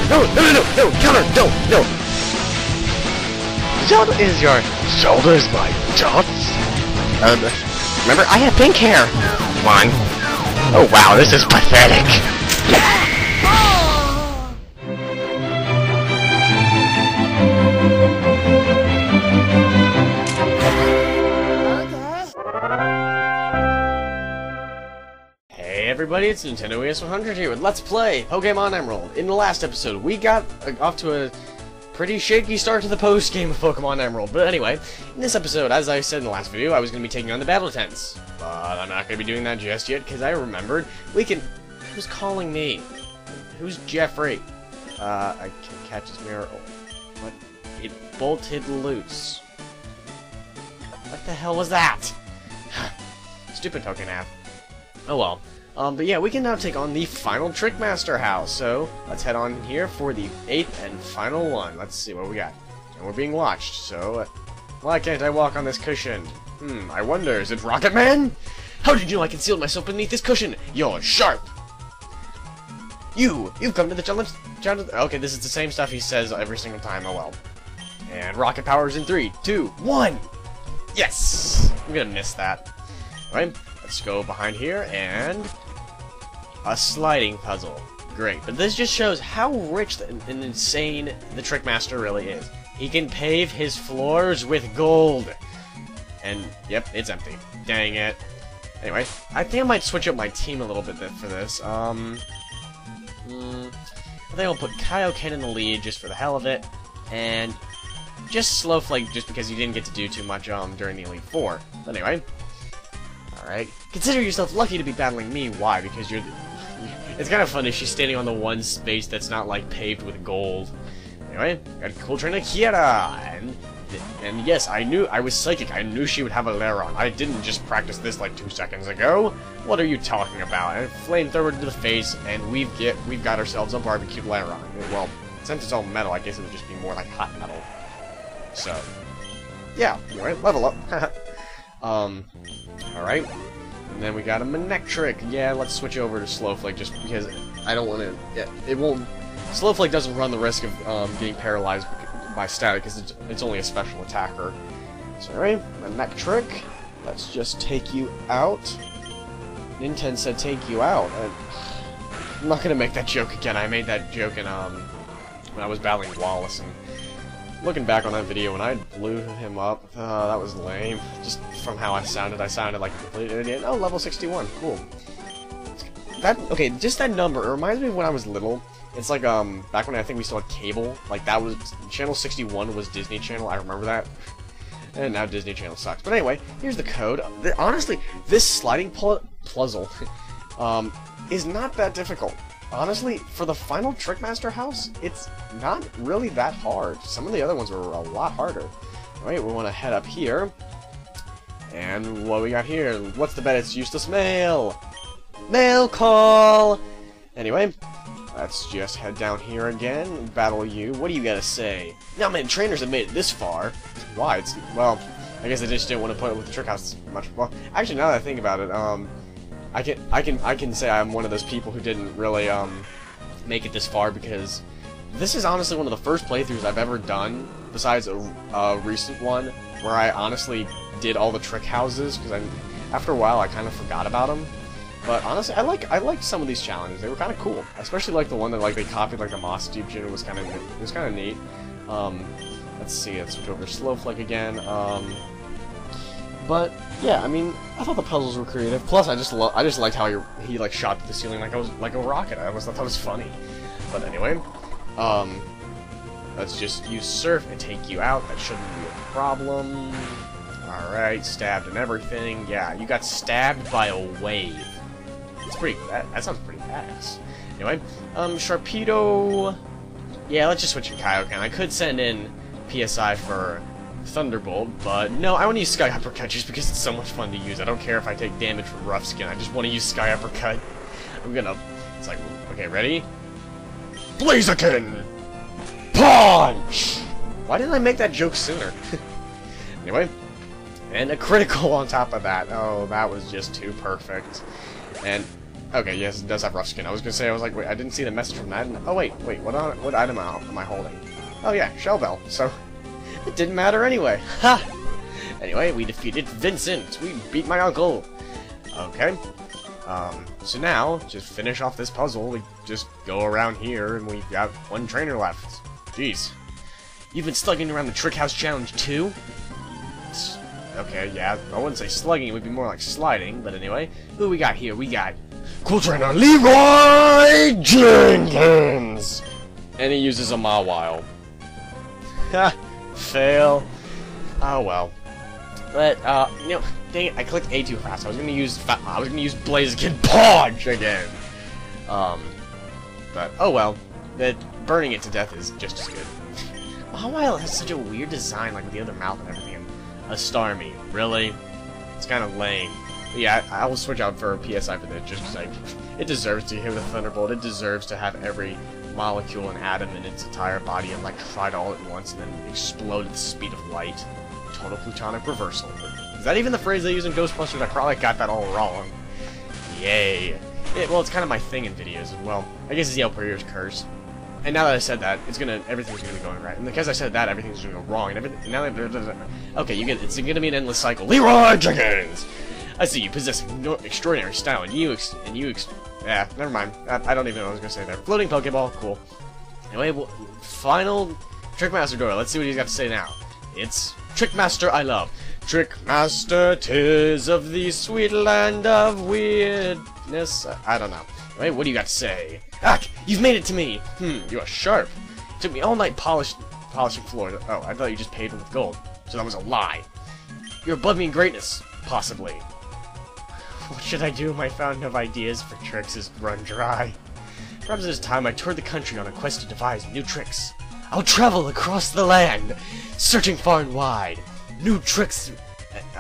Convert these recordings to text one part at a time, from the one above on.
No, no, no, no, no, counter, no, no. Zelda is your shoulders, my dots. Remember, I have pink hair. Come on. Oh wow, this is pathetic. Hey everybody, it's Nintendo ES100 here with Let's Play Pokemon Emerald. In the last episode, we got off to a pretty shaky start to the post-game of Pokemon Emerald. But anyway, in this episode, as I said in the last video, I was going to be taking on the battle tents. But I'm not going to be doing that just yet, because I remembered we can... Who's calling me? Who's Jeffrey? I can catch his mirror. Oh, what? It bolted loose. What the hell was that? Stupid Togenath. Oh well. But yeah, we can now take on the final Trickmaster house. So let's head on here for the 8th and final one. Let's see what we got. And we're being watched, so why can't I walk on this cushion? I wonder, is it Rocket Man? How did you know I concealed myself beneath this cushion? You're sharp! You've come to the challenge. Okay, this is the same stuff he says every single time, oh well. And rocket powers in 3, 2, 1! Yes! I'm gonna miss that. Alright, let's go behind here, and... a sliding puzzle. Great, but this just shows how rich and insane the Trickmaster really is. He can pave his floors with gold. And, yep, it's empty. Dang it. Anyway, I think I might switch up my team a little bit for this. I think I'll put Kaioken in the lead just for the hell of it, and just Slowflake just because you didn't get to do too much during the Elite Four. But anyway, alright. Consider yourself lucky to be battling me. Why? Because you're... It's kind of funny, she's standing on the one space that's not, like, paved with gold. Anyway, got a cool trainer, Kiera, and yes, I was psychic. I knew she would have a Lairon. I didn't just practice this like 2 seconds ago. What are you talking about? And flamethrower to the face, and we've got ourselves a barbecued Lairon. Well, since it's all metal, I guess it would just be more like hot metal. So, yeah. Anyway, level up. Alright. And then we got a Manectric. Yeah, let's switch over to Slowflake just because I don't want to... Yeah, it won't... Slowflake doesn't run the risk of getting paralyzed by static because it's only a special attacker. So anyway, Manectric. Let's just take you out. Nintendo said take you out. I'm not going to make that joke again. I made that joke in, when I was battling Wallace, and looking back on that video, when I blew him up, that was lame. Just from how I sounded like a complete idiot. Oh, level 61, cool. Okay, just that number, it reminds me of when I was little. It's like, back when I think we still had cable, like that was, Channel 61 was Disney Channel, I remember that. And now Disney Channel sucks. But anyway, here's the code. Honestly, this sliding puzzle, is not that difficult. Honestly, for the final Trickmaster house, it's not really that hard. Some of the other ones were a lot harder. Alright, we want to head up here. And what we got here? What's the bet? It's useless mail! Mail call! Anyway, let's just head down here again, battle you. What do you gotta say? Now, man, trainers have made it this far. Why? Well, I guess I just didn't want to put it with the trick house much. Well, actually, now that I think about it, I can say I'm one of those people who didn't really make it this far, because this is honestly one of the first playthroughs I've ever done, besides a recent one where I honestly did all the trick houses, because after a while I kind of forgot about them. But honestly, I like some of these challenges. They were kind of cool, especially like the one that they copied like the Moss Egyptian. It was kind of neat. Let's see, let's switch over to Slowflake again. But yeah, I mean, I thought the puzzles were creative. Plus, I just liked how he like shot to the ceiling like a rocket. I always thought that was funny. But anyway, let's just use Surf and take you out. That shouldn't be a problem. All right, stabbed and everything. Yeah, you got stabbed by a wave. It's pretty. That sounds pretty badass. Anyway, Sharpedo. Yeah, let's just switch to Kaioken. I could send in PSI for Thunderbolt, but no, I want to use Sky Uppercut just because it's so much fun to use. I don't care if I take damage from Rough Skin. I just want to use Sky Uppercut. It's like, okay, ready? Blaziken! Punch! Why didn't I make that joke sooner? Anyway, and a critical on top of that. Oh, that was just too perfect. And Okay, yes, it does have rough skin. I was gonna say, I was like, wait, I didn't see the message from that. Oh wait, what item am I holding? Oh yeah, shell bell. So it didn't matter anyway. Ha! Anyway, we defeated Vincent. We beat my uncle. Okay. So now, just finish off this puzzle. We just go around here, and we've got one trainer left. Jeez. You've been slugging around the Trick House Challenge too? Okay, yeah, I wouldn't say slugging, it would be more like sliding, but anyway. Who we got here? We got Cool Trainer Leroy Jenkins! And he uses a Mawile. Ha! Fail. Oh well. But, you know, dang it, I clicked A too fast. I was gonna use Blaziken Podge again. But, oh well. Burning it to death is just as good. Mawile has such a weird design, like with the other mouth and everything. A Starmie, really? It's kind of lame. But yeah, I will switch out for a PSI for this, just because it deserves to hit with a Thunderbolt. It deserves to have every molecule and atom in its entire body electrified all at once and then explode at the speed of light. Total Plutonic Reversal. Is that even the phrase they use in Ghostbusters? I probably got that all wrong. Yay. Well, it's kind of my thing in videos as well. I guess it's Yale Puryear's curse. And now that I said that, everything's gonna be going right. And because I said that, everything's gonna go wrong. And everything. Now that okay, you get it. It's gonna be an endless cycle. Leroy Jenkins. I see you possess extraordinary style, yeah, never mind. I don't even know what I was gonna say there. Floating Pokeball, cool. Anyway, well, final Trickmaster Dora. Let's see what he's got to say now. It's Trickmaster I love. Trickmaster, 'tis of the sweet land of weirdness. I don't know. Wait, what do you got to say? Ah, you've made it to me! You are sharp. It took me all night polishing floors. Oh, I thought you just paid with gold. So that was a lie. You're above me in greatness. Possibly. What should I do if my fountain of ideas for tricks is run dry? Perhaps it is time I toured the country on a quest to devise new tricks. I'll travel across the land, searching far and wide. New tricks...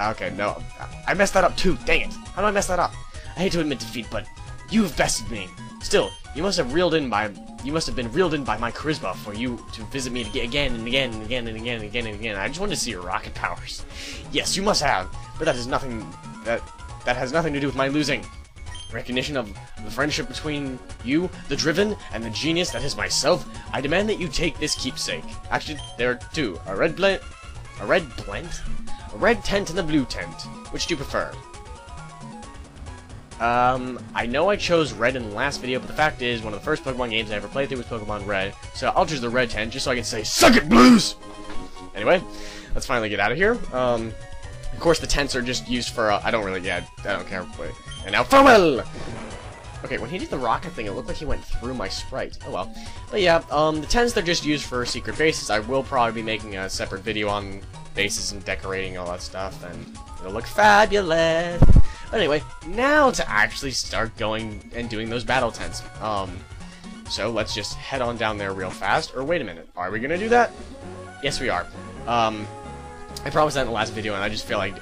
Okay, no. I messed that up too. Dang it. How do I mess that up? I hate to admit defeat, but you've bested me. Still, you must have been reeled in by my charisma for you to visit me again and again and again and again and again and again. I just wanted to see your rocket powers. Yes, you must have, but that has nothing to do with my losing. Recognition of the friendship between you, the Driven, and the genius that is myself. I demand that you take this keepsake. Actually, there are two: a red tent and a blue tent. Which do you prefer? I know I chose red in the last video, but the fact is, one of the first Pokemon games I ever played through was Pokemon Red, so I'll choose the red tent just so I can say, "Suck it, Blues!" Anyway, let's finally get out of here. Of course, the tents are just used for, I don't care. And now, farewell! Okay, when he did the rocket thing, it looked like he went through my sprite. Oh well. But yeah, the tents, they're just used for secret bases. I will probably be making a separate video on bases and decorating all that stuff, and it'll look fabulous. But anyway, now to actually start going and doing those battle tents. So let's just head on down there real fast. Or wait a minute, are we gonna do that? Yes, we are. I promised that in the last video, and I just feel like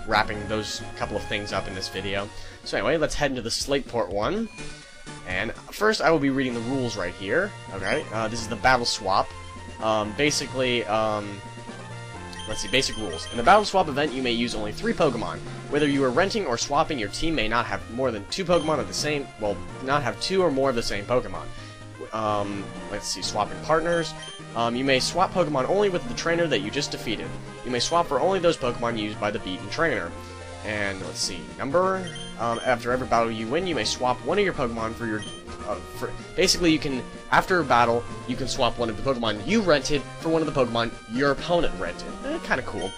wrapping those couple of things up in this video. So anyway, let's head into the Slateport one. And first, I will be reading the rules right here. Okay, this is the battle swap. Basically, let's see, basic rules. In the battle swap event, you may use only 3 Pokemon. Whether you are renting or swapping, your team may not have more than 2 Pokemon of the same, well, not have 2 or more of the same Pokemon. Let's see, swapping partners. You may swap Pokemon only with the trainer that you just defeated. You may swap for only those Pokemon used by the beaten trainer. And let's see, number. After every battle you win, you may swap one of your Pokemon for your. Basically, you can, after a battle, you can swap one of the Pokemon you rented for one of the Pokemon your opponent rented. Kind of cool.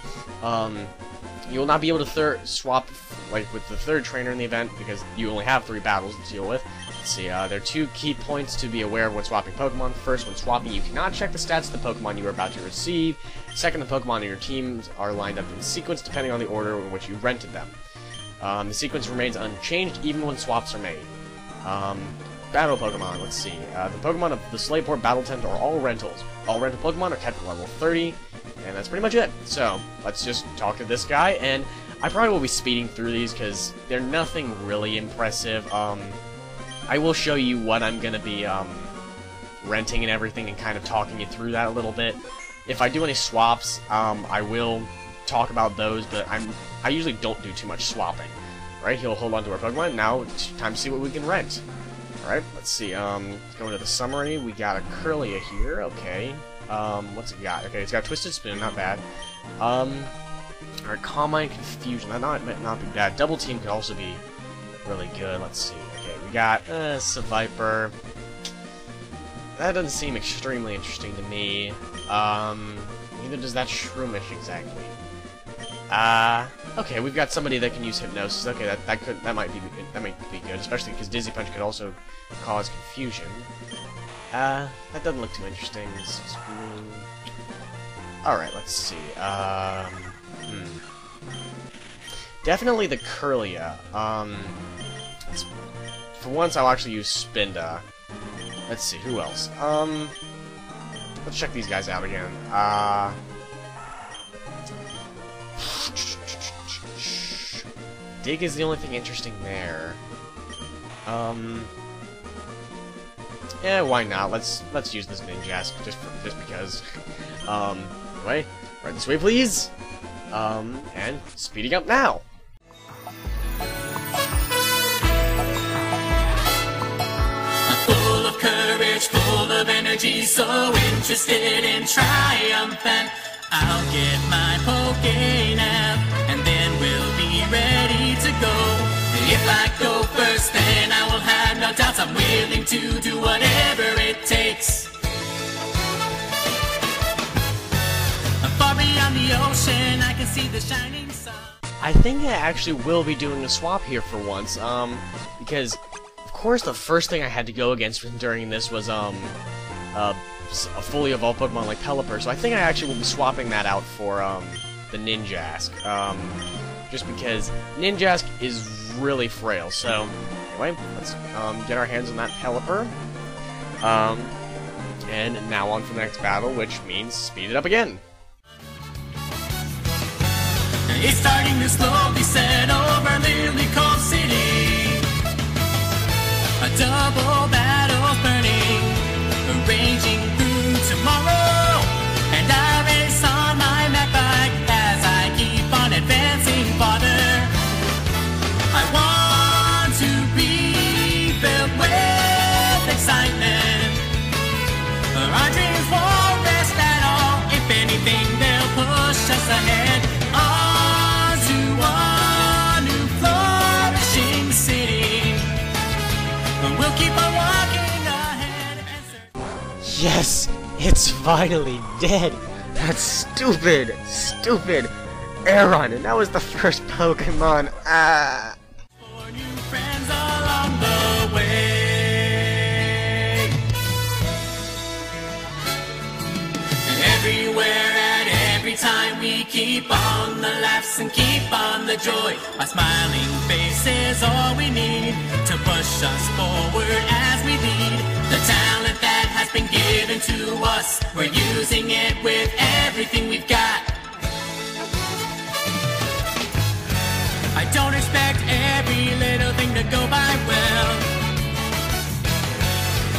You will not be able to swap like with the third trainer in the event because you only have 3 battles to deal with. Let's see, there are 2 key points to be aware of when swapping Pokemon. First, when swapping, you cannot check the stats of the Pokemon you are about to receive. Second, the Pokemon in your teams are lined up in sequence depending on the order in which you rented them. The sequence remains unchanged even when swaps are made. Battle Pokemon, let's see. The Pokemon of the Slateport Battle Tent are all rentals. All rental Pokemon are kept at level 30, and that's pretty much it. So, let's just talk to this guy, and I probably will be speeding through these because they're nothing really impressive. I will show you what I'm going to be renting and everything and kind of talking you through that a little bit. If I do any swaps, I will talk about those, but I usually don't do too much swapping. Right, he'll hold on to our Pokemon. Now, it's time to see what we can rent. Alright, let's see. Let's go into the summary. We got a Curlia here. Okay. What's it got? Okay, it's got Twisted Spin, not bad. Alright, Calm Mind, Confusion. That might not be bad. Double Team could also be really good. Let's see. Okay, we got Seviper. That doesn't seem extremely interesting to me. Neither does that Shroomish exactly. Okay, we've got somebody that can use Hypnosis. Okay, that might be good, especially because Dizzy Punch could also cause confusion. That doesn't look too interesting. Alright, let's see. Definitely the Curlia. For once, I'll actually use Spinda. Let's see, who else? Let's check these guys out again. Dig is the only thing interesting there. Yeah, why not? Let's use this Ninjask just because. Anyway, right this way, please. And speeding up now. Full of courage, full of energy, so interested in triumphant. I'll get my Pokénap, and then we'll be ready to go. If I go first, then I will have no doubts. I'm willing to do whatever it takes. Far beyond the ocean, I can see the shining sun. I think I actually will be doing a swap here for once, because of course the first thing I had to go against during this was a fully evolved Pokemon like Pelipper, so I think I actually will be swapping that out for the Ninjask, just because Ninjask is really frail. So anyway, let's get our hands on that Pelipper, and now on for the next battle, which means speed it up again. It's starting to slowly set over Lily Cold City. A double battle's burning, raging through tomorrow. And I race on my mech bike as I keep on advancing farther. I want to be filled with excitement. Our dreams won't rest at all. If anything, they'll push us ahead. We'll keep on walking ahead and Yes, it's finally dead. That stupid Aeron, and that was the first Pokemon. for new friends along the way. And everywhere at every time we keep on the laughs and keep on the joy. Our smiling face is all we need to push us forward as we lead. The talent that has been given to us, we're using it with everything we've got. I don't expect every little thing to go by well.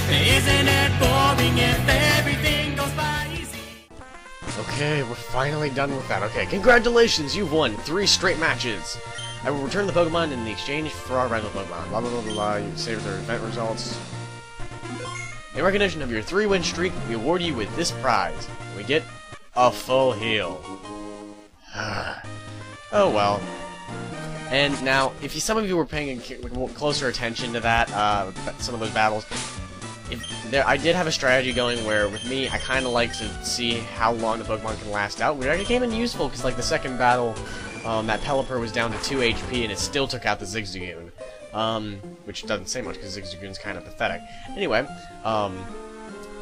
Isn't it boring if everything goes by easy? Okay, we're finally done with that. Okay, congratulations, you've won 3 straight matches. I will return the Pokemon in the exchange for our rental Pokemon. Blah blah blah blah blah. You save their event results. In recognition of your 3-win streak, we award you with this prize. We get a full heal. Oh well. And now, if some of you were paying closer attention to that, some of those battles, I did have a strategy going where, with me, I kind of like to see how long the Pokemon can last out, which actually came in useful, because like the second battle, that Pelipper was down to 2 HP, and it still took out the Zigzagoon. Which doesn't say much, because Zigzagoon's kind of pathetic. Anyway,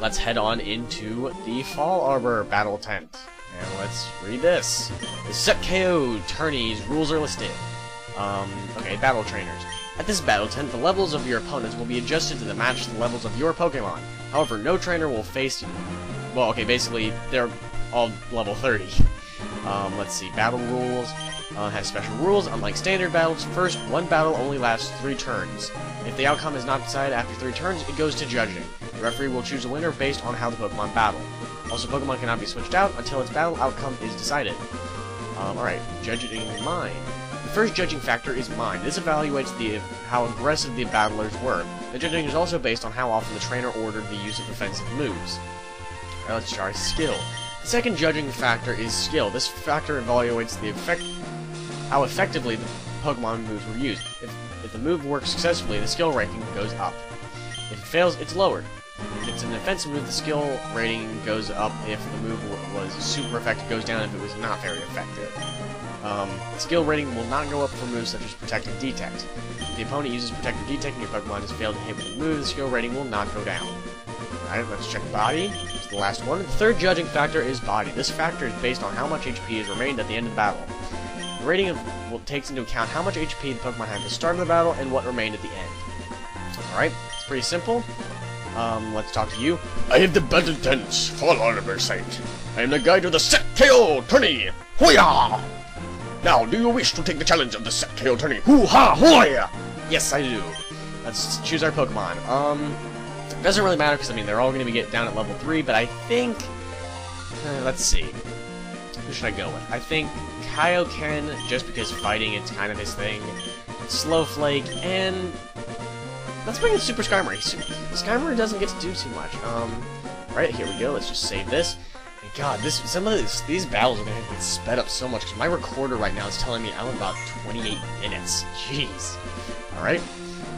let's head on into the Fall Arbor Battle Tent. And let's read this. The set KO tourneys rules are listed. Okay, Battle Trainers. At this battle tent, the levels of your opponents will be adjusted to match the levels of your Pokemon. However, no trainer will face you. Well, okay, basically, they're all level 30. Let's see, battle rules. Has special rules. Unlike standard battles, first, one battle only lasts 3 turns. If the outcome is not decided after 3 turns, it goes to judging. The referee will choose a winner based on how the Pokemon battle. Also, Pokemon cannot be switched out until its battle outcome is decided. Alright, judging in mind. The first judging factor is mind. This evaluates how aggressive the battlers were. The judging is also based on how often the trainer ordered the use of offensive moves. Alright, let's try skill. The second judging factor is skill. This factor evaluates how effectively the Pokemon moves were used. If the move works successfully, the skill ranking goes up. If it fails, it's lowered. If it's an offensive move, the skill rating goes up. If the move was super effective, it goes down if it was not very effective. Skill rating will not go up for moves such as Protect and Detect. If the opponent uses Protect or Detect and your Pokemon has failed to hit with a move, the skill rating will not go down. Alright, let's check body. It's the last one. The third judging factor is body. This factor is based on how much HP has remained at the end of battle. The rating takes into account how much HP the Pokemon had at the start of the battle and what remained at the end. Alright, it's pretty simple. Let's talk to you. I have the battle tents, full armor sight. I am the guide of the Set-tail tourney. Hoo-yah! Now, do you wish to take the challenge of the Set-tail tourney? Hoo-ha-hoya! Yes, I do. Let's choose our Pokemon. It doesn't really matter because, I mean, they're all going to be getting down at level 3, but I think... let's see. Who should I go with? I think Kaioken, just because fighting, it's kind of his thing. Slowflake, and... let's bring in Super Skymir. Skymir doesn't get to do too much. Right, here we go. Let's just save this. And God, some of these battles are going to get sped up so much, because my recorder right now is telling me I'm about 28 minutes. Jeez. Alright,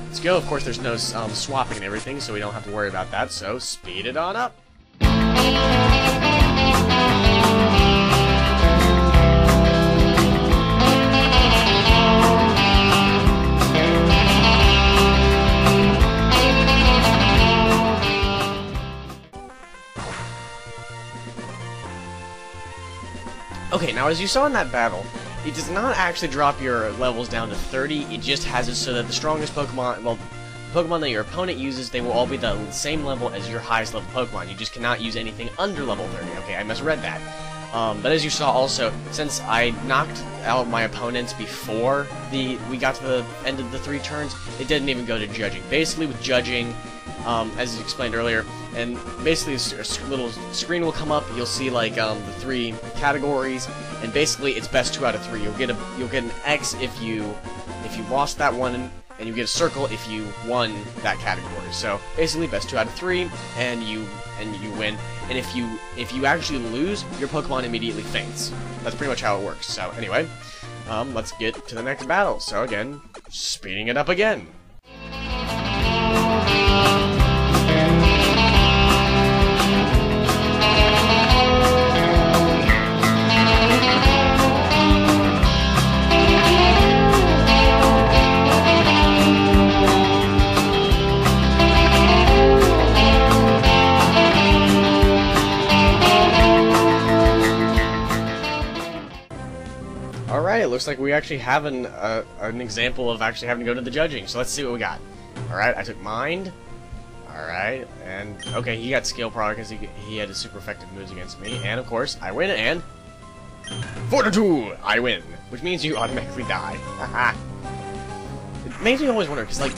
let's go. Of course, there's no swapping and everything, so we don't have to worry about that, so speed it on up. Okay, now as you saw in that battle, it does not actually drop your levels down to 30, it just has it so that the strongest Pokemon, well, the Pokemon that your opponent uses, they will all be the same level as your highest level Pokemon. You just cannot use anything under level 30. Okay, I misread that. But as you saw also, since I knocked out my opponents before we got to the end of the 3 turns, it didn't even go to judging. Basically, with judging, as explained earlier, and basically a little screen will come up. You'll see like the 3 categories, and basically it's best 2 out of 3. You'll get an X if you lost that one, and you get a circle if you won that category. So basically, best 2 out of 3, and you win. And if you actually lose, your Pokemon immediately faints. That's pretty much how it works. So anyway, let's get to the next battle. So again, speeding it up again. Alright, it looks like we actually have an example of actually having to go to the judging, so let's see what we got. Alright, I took Mind. Alright, and okay, he got skill probably because he had a super effective moves against me, and of course, I win, and... Fortitude! I win, which means you automatically die. Haha. It makes me always wonder, because, like,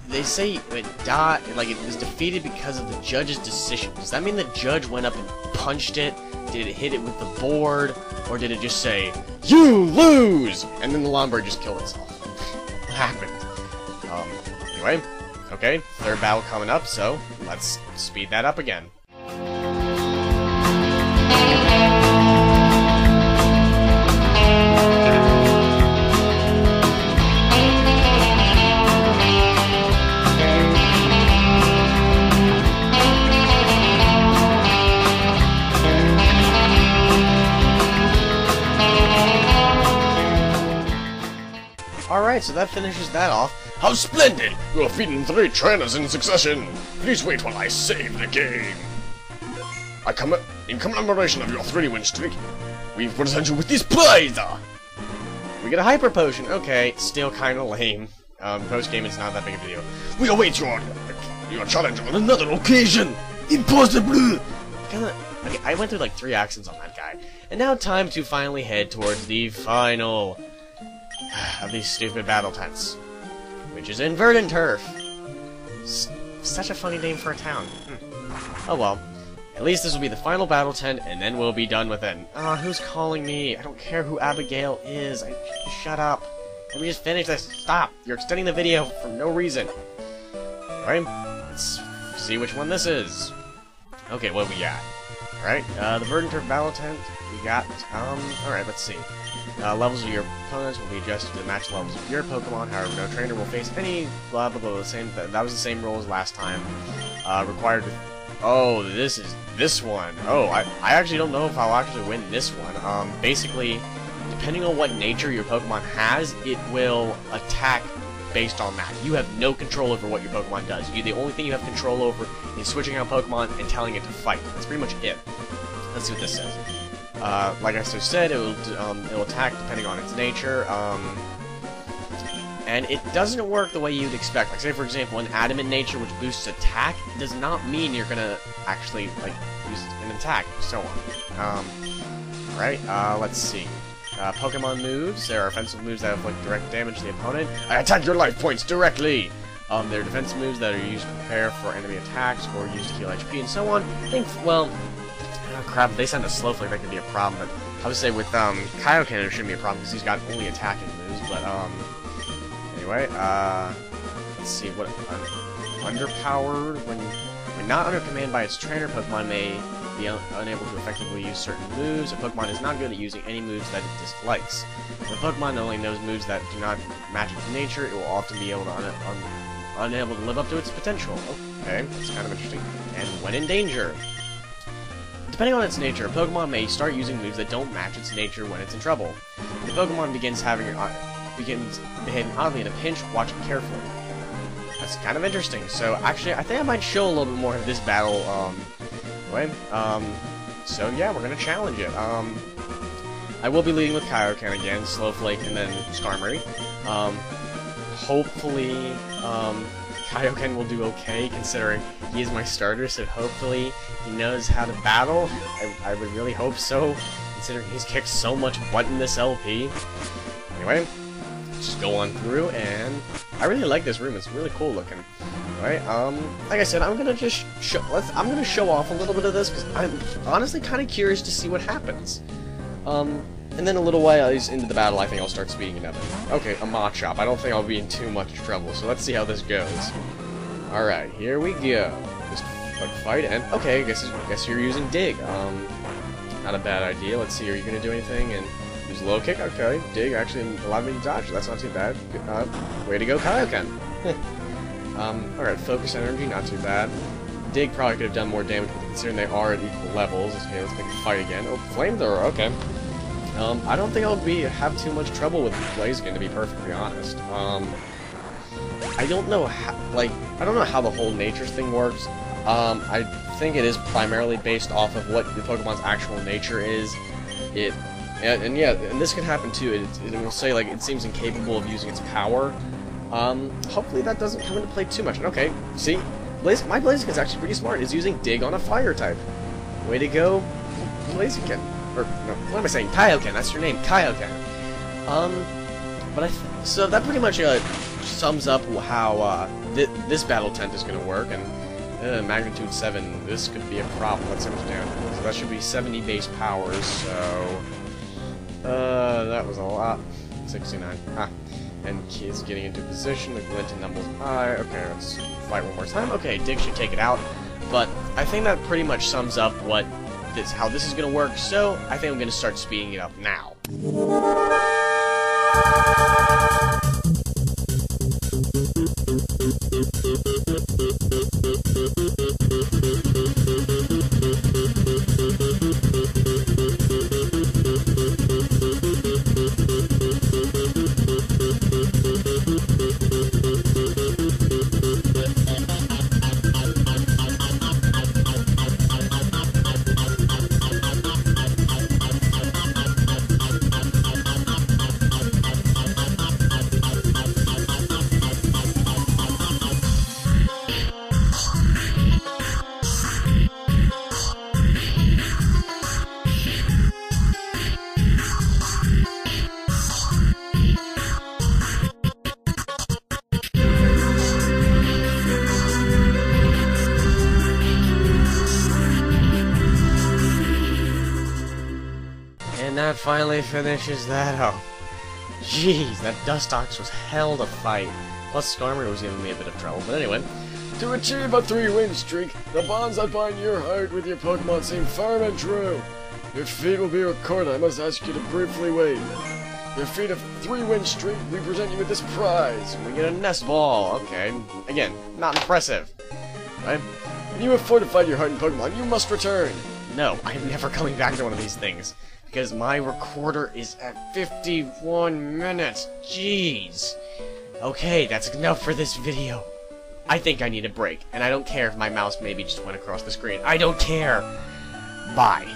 they say it died, like, it was defeated because of the judge's decision. Does that mean the judge went up and punched it? Did it hit it with the board? Or did it just say, "You lose!" And then the Lombard just killed itself? What happened? Anyway, okay, 3rd battle coming up, so let's speed that up again. Alright, so that finishes that off. How splendid! You have beaten 3 trainers in succession. Please wait while I save the game. In commemoration of your 3-win streak, we present you with this prize! We get a Hyper Potion. Okay, still kind of lame. Post-game, it's not that big of a deal. We await your challenge on another occasion! Impossible! Okay, I went through like 3 accents on that guy. And now time to finally head towards the final of these stupid battle tents, which is in Verdant Turf. Such a funny name for a town. Oh well. At least this will be the final battle tent, and then we'll be done with it. Who's calling me? I don't care who Abigail is. Shut up. Let me just finish this. Stop! You're extending the video for no reason. Alright, let's see which one this is. Okay, what we got? Alright, the Verdant Turf Battle Tent. We got, alright, let's see. Levels of your opponents will be adjusted to the match levels of your Pokemon. However, no trainer will face any blah blah blah. That was the same rule as last time. Required. Oh, this is this one. Oh, I actually don't know if I'll actually win this one. Basically, depending on what nature your Pokemon has, it will attack based on that. You have no control over what your Pokemon does. The only thing you have control over is switching out Pokemon and telling it to fight. That's pretty much it. Let's see what this says. Like I just said, it'll attack depending on its nature, and it doesn't work the way you'd expect. Like, say for example, an Adamant nature which boosts attack does not mean you're gonna actually like use an attack, so on. Right? Let's see. Pokemon moves. There are offensive moves that inflict direct damage to the opponent. I attack your life points directly! There are defensive moves that are used to prepare for enemy attacks or used to heal HP and so on. Well, oh crap, if they send a Slowflake, that could be a problem, but I would say with Kaioken it shouldn't be a problem because he's got only attacking moves, but anyway, let's see, what, underpowered, when not under command by its trainer, Pokemon may be unable to effectively use certain moves. A Pokemon is not good at using any moves that it dislikes. If a Pokemon only knows moves that do not match its nature, it will often be able to unable to live up to its potential. Okay, that's kind of interesting. And when in danger. Depending on its nature, a Pokemon may start using moves that don't match its nature when it's in trouble. If the Pokemon begins behaving oddly in a pinch, watch it carefully. That's kind of interesting. So actually, I think I might show a little bit more of this battle. So yeah, we're gonna challenge it. I will be leading with Kaioken again, Slowflake, and then Skarmory. Hopefully, Kaioken will do okay, considering he is my starter, so hopefully he knows how to battle. I would really hope so, considering he's kicked so much butt in this LP. Anyway, let's just go on through, and I really like this room. It's really cool looking. Alright, like I said, I'm gonna just I'm gonna show off a little bit of this, because I'm honestly kind of curious to see what happens. And then a little while into the battle, I think I'll start speeding it up. Okay, a Machop. I don't think I'll be in too much trouble, so let's see how this goes. Alright, here we go. Just fight, and okay, I guess you're using Dig. Not a bad idea. Let's see, are you gonna do anything? And use low kick? Okay, Dig actually allowed me to dodge. That's not too bad. Good, way to go, Kaioken. Alright, Focus Energy, not too bad. Dig probably could have done more damage, but considering they are at equal levels. Okay, let's make a fight again. Oh, Flamethrower, okay. I don't think I'll have too much trouble with Blaziken, to be perfectly honest. I don't know how, I don't know how the whole nature thing works. I think it is primarily based off of what the Pokemon's actual nature is. And yeah, and this can happen too. It will say, like, it seems incapable of using its power. Hopefully that doesn't come into play too much. Okay, see? My Blaziken's actually pretty smart. It's using Dig on a fire type. Way to go, Blaziken. Or, no, what am I saying? Kaioken, that's your name, Kaioken. So that pretty much sums up how this battle tent is going to work, and magnitude 7, this could be a problem. Let's see how much damage. So that should be 70 base powers, so that was a lot. 69. Ah. And Kid's getting into position, the glint in Numble's eye. Okay, let's fight one more time. Okay, Dig should take it out, but I think that pretty much sums up how this is going to work, so I think I'm going to start speeding it up now. And that finally finishes that up. Jeez, that Dustox was hell to fight. Plus, Skarmory was giving me a bit of trouble. But anyway, To achieve a 3-win streak, the bonds that bind your heart with your Pokemon seem firm and true. Your feat will be recorded. I must ask you to briefly wait. Your feat of 3-win streak, we present you with this prize. we get a Nest Ball. Okay, again, not impressive. Right? When you have fortified your heart in Pokemon, you must return. No, I'm never coming back to one of these things. Because my recorder is at 51 minutes. Jeez. Okay, that's enough for this video. I think I need a break, and I don't care if my mouse maybe just went across the screen. I don't care. Bye.